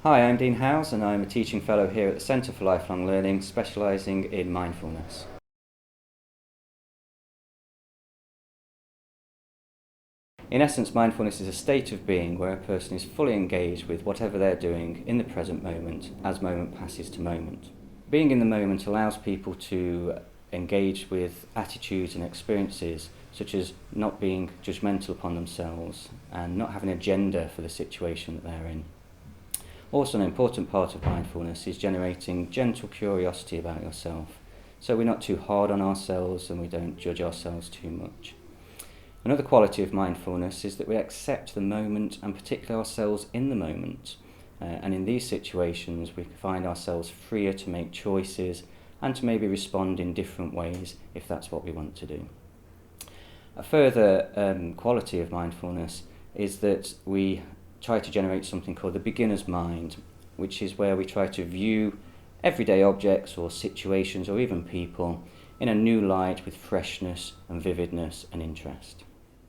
Hi, I'm Dean Howes and I'm a teaching fellow here at the Centre for Lifelong Learning, specialising in mindfulness. In essence, mindfulness is a state of being where a person is fully engaged with whatever they're doing in the present moment as moment passes to moment. Being in the moment allows people to engage with attitudes and experiences such as not being judgmental upon themselves and not having an agenda for the situation that they're in. Also, an important part of mindfulness is generating gentle curiosity about yourself, so we're not too hard on ourselves and we don't judge ourselves too much. Another quality of mindfulness is that we accept the moment and particularly ourselves in the moment. And in these situations, we find ourselves freer to make choices and to maybe respond in different ways if that's what we want to do. A further quality of mindfulness is that we try to generate something called the beginner's mind, which is where we try to view everyday objects or situations or even people in a new light with freshness and vividness and interest.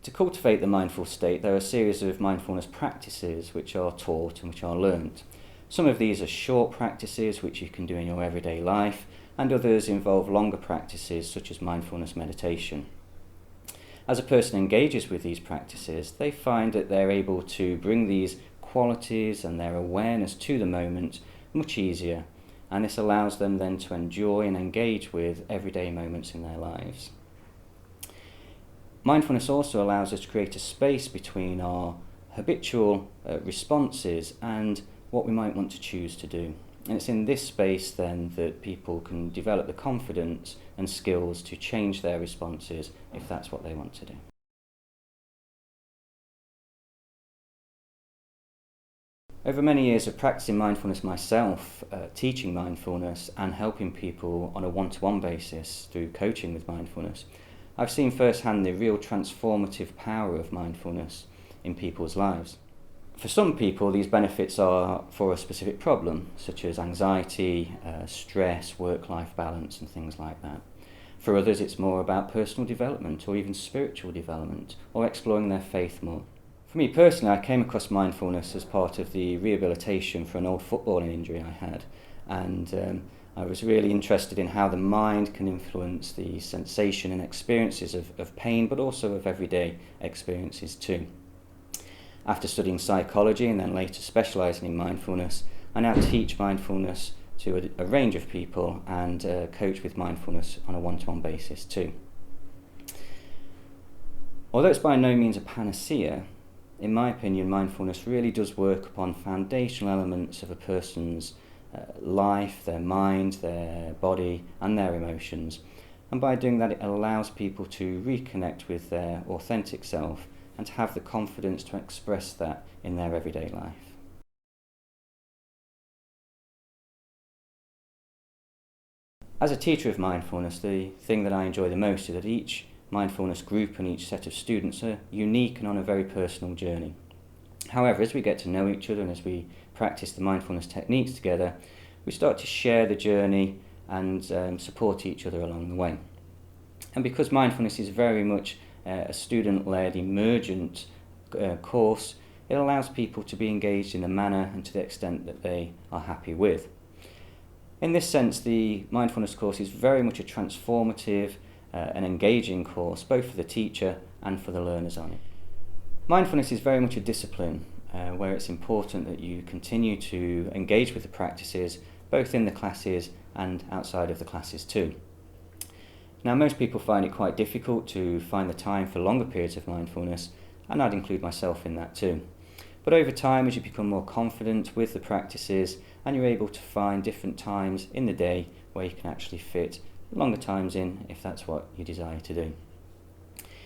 To cultivate the mindful state, there are a series of mindfulness practices which are taught and which are learnt. Some of these are short practices which you can do in your everyday life, and others involve longer practices such as mindfulness meditation. As a person engages with these practices, they find that they're able to bring these qualities and their awareness to the moment much easier, and this allows them then to enjoy and engage with everyday moments in their lives. Mindfulness also allows us to create a space between our habitual responses and what we might want to choose to do. And it's in this space then that people can develop the confidence and skills to change their responses if that's what they want to do. Over many years of practicing mindfulness myself, teaching mindfulness and helping people on a one-to-one basis through coaching with mindfulness, I've seen firsthand the real transformative power of mindfulness in people's lives. For some people, these benefits are for a specific problem, such as anxiety, stress, work-life balance and things like that. For others, it's more about personal development or even spiritual development or exploring their faith more. For me personally, I came across mindfulness as part of the rehabilitation for an old footballing injury I had, and I was really interested in how the mind can influence the sensation and experiences of pain, but also of everyday experiences too. After studying psychology and then later specialising in mindfulness, I now teach mindfulness to a range of people and coach with mindfulness on a one-to-one basis too. Although it's by no means a panacea, in my opinion, mindfulness really does work upon foundational elements of a person's life, their mind, their body and their emotions. And by doing that, it allows people to reconnect with their authentic self and to have the confidence to express that in their everyday life. As a teacher of mindfulness, the thing that I enjoy the most is that each mindfulness group and each set of students are unique and on a very personal journey. However, as we get to know each other and as we practice the mindfulness techniques together, we start to share the journey and support each other along the way. And because mindfulness is very much a student-led, emergent course, it allows people to be engaged in a manner and to the extent that they are happy with. In this sense, the mindfulness course is very much a transformative and engaging course, both for the teacher and for the learners on it. Mindfulness is very much a discipline where it's important that you continue to engage with the practices, both in the classes and outside of the classes too. Now, most people find it quite difficult to find the time for longer periods of mindfulness, and I'd include myself in that too. But over time, as you become more confident with the practices and you're able to find different times in the day where you can actually fit longer times in if that's what you desire to do.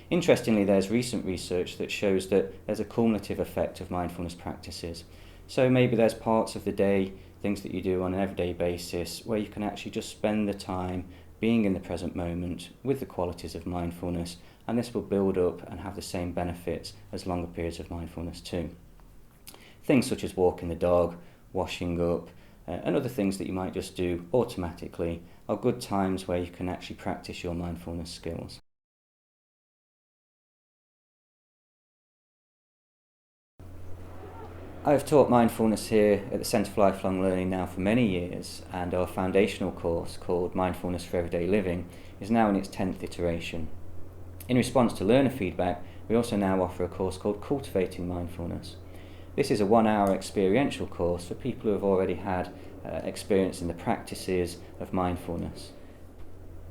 Interestingly, there's recent research that shows that there's a cumulative effect of mindfulness practices. So maybe there's parts of the day, things that you do on an everyday basis, where you can actually just spend the time being in the present moment with the qualities of mindfulness, and this will build up and have the same benefits as longer periods of mindfulness too. Things such as walking the dog, washing up, and other things that you might just do automatically are good times where you can actually practice your mindfulness skills. I've taught mindfulness here at the Centre for Lifelong Learning now for many years, and our foundational course called Mindfulness for Everyday Living is now in its 10th iteration. In response to learner feedback, we also now offer a course called Cultivating Mindfulness. This is a 1-hour experiential course for people who have already had experience in the practices of mindfulness.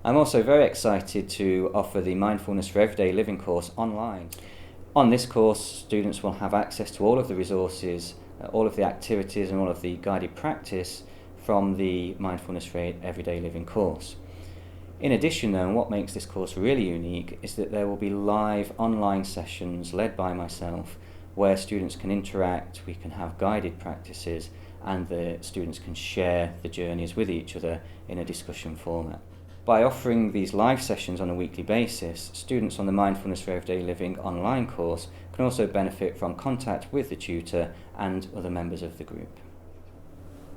I'm also very excited to offer the Mindfulness for Everyday Living course online. On this course, students will have access to all of the resources, all of the activities and all of the guided practice from the Mindfulness for Everyday Living course. In addition though, and what makes this course really unique is that there will be live online sessions led by myself where students can interact, we can have guided practices, and the students can share the journeys with each other in a discussion format. By offering these live sessions on a weekly basis, students on the Mindfulness for Everyday Living online course can also benefit from contact with the tutor and other members of the group.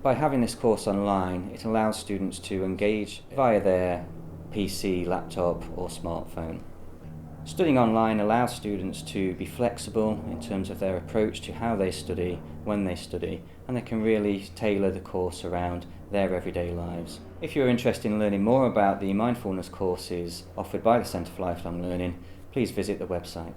By having this course online, it allows students to engage via their PC, laptop or smartphone. Studying online allows students to be flexible in terms of their approach to how they study, when they study, and they can really tailor the course around their everyday lives. If you're interested in learning more about the mindfulness courses offered by the Centre for Lifelong Learning, please visit the website.